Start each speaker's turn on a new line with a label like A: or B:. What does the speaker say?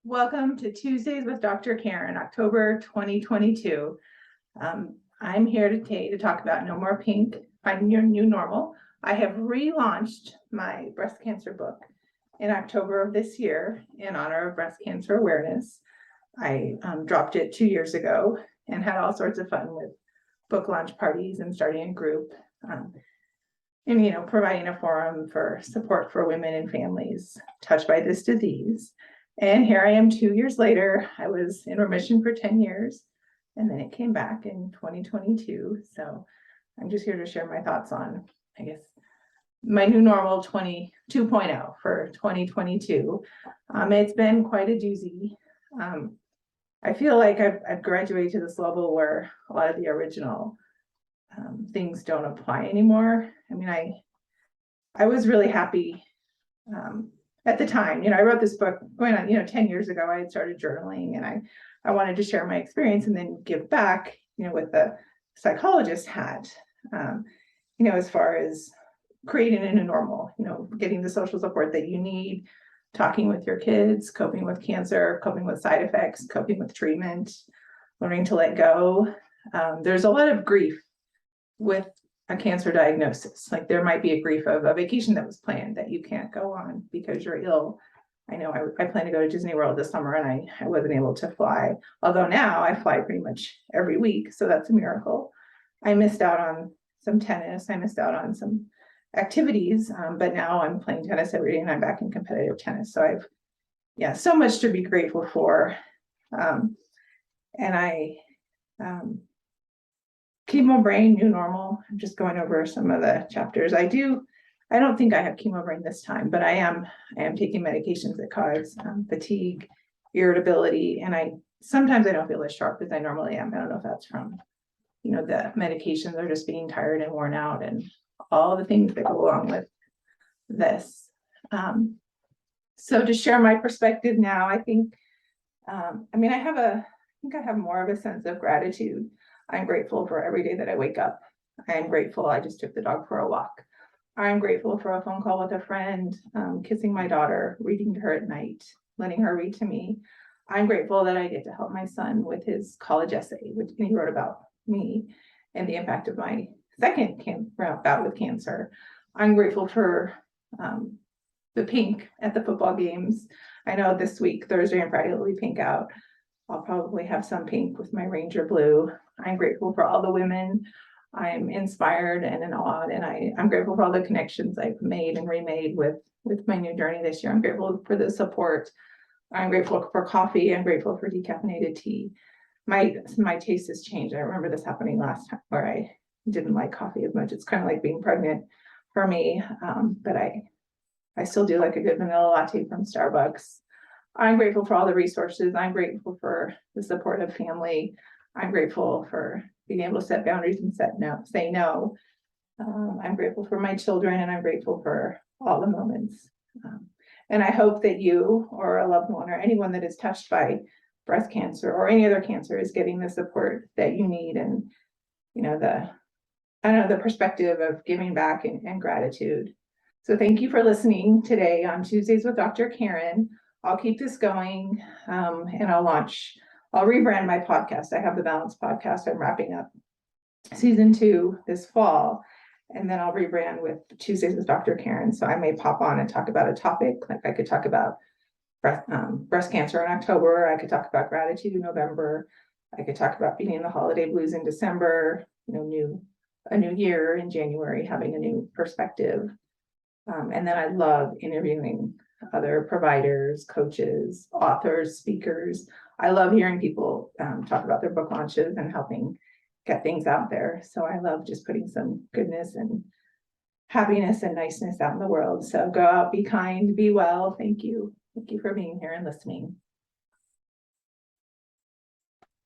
A: Welcome to Tuesdays with Dr. Karen, October 2022. I'm here today to talk about No More Pink, Finding Your New Normal. I have relaunched my breast cancer book in October of this year in honor of breast cancer awareness. I dropped it 2 years ago and had all sorts of fun with book launch parties and starting a group. And providing a forum for support for women and families touched by this disease. And here I am 2 years later. I was in remission for 10 years, and then it came back in 2022. So I'm just here to share my thoughts on, I guess, my new normal 2.0 for 2022. It's been quite a doozy. I feel like I've graduated to this level where a lot of the original things don't apply anymore. I mean, I was really happy at the time. I wrote this book going on, 10 years ago. I had started journaling, and I wanted to share my experience and then give back, with the psychologist hat, as far as creating a new normal, getting the social support that you need, talking with your kids, coping with cancer, coping with side effects, coping with treatment, learning to let go. There's a lot of grief with a cancer diagnosis. Like there might be a grief of a vacation that was planned that you can't go on because you're ill. I know I plan to go to Disney World this summer, and I wasn't able to fly. Although now I fly pretty much every week, so that's a miracle. I missed out on some tennis. I missed out on some activities, but now I'm playing tennis every day and I'm back in competitive tennis. So so much to be grateful for. Chemo brain, new normal. I'm just going over some of the chapters. I don't think I have chemo brain this time, but I am taking medications that cause fatigue, irritability, and sometimes I don't feel as sharp as I normally am. I don't know if that's from, the medications or just being tired and worn out and all the things that go along with this. So to share my perspective now, I think, I have more of a sense of gratitude. I'm grateful for every day that I wake up. I am grateful I just took the dog for a walk. I'm grateful for a phone call with a friend, kissing my daughter, reading to her at night, letting her read to me. I'm grateful that I get to help my son with his college essay, which he wrote about me and the impact of my second bout with cancer. I'm grateful for the pink at the football games. I know this week, Thursday and Friday, will be pink out. I'll probably have some pink with my Ranger blue. I'm grateful for all the women. I'm inspired and awed, and I'm grateful for all the connections I've made and remade with my new journey this year. I'm grateful for the support. I'm grateful for coffee. I'm grateful for decaffeinated tea. My taste has changed. I remember this happening last time where I didn't like coffee as much. It's kind of like being pregnant for me, but I still do like a good vanilla latte from Starbucks. I'm grateful for all the resources. I'm grateful for the support of family. I'm grateful for being able to set boundaries and say no. I'm grateful for my children, and I'm grateful for all the moments. And I hope that you or a loved one or anyone that is touched by breast cancer or any other cancer is getting the support that you need, and the perspective of giving back and gratitude. So thank you for listening today on Tuesdays with Dr. Karen. I'll keep this going, and I'll rebrand my podcast. I have the Balance podcast. I'm wrapping up season 2 this fall, and then I'll rebrand with Tuesdays with Dr. Karen. So I may pop on and talk about a topic. Like I could talk about breast cancer in October. I could talk about gratitude in November. I could talk about being in the holiday blues in December, a new year in January, having a new perspective. And then I love interviewing other providers, coaches, authors, speakers. I love hearing people talk about their book launches and helping get things out there. So I love just putting some goodness and happiness and niceness out in the world. So go out, be kind, be well. Thank you. Thank you for being here and listening.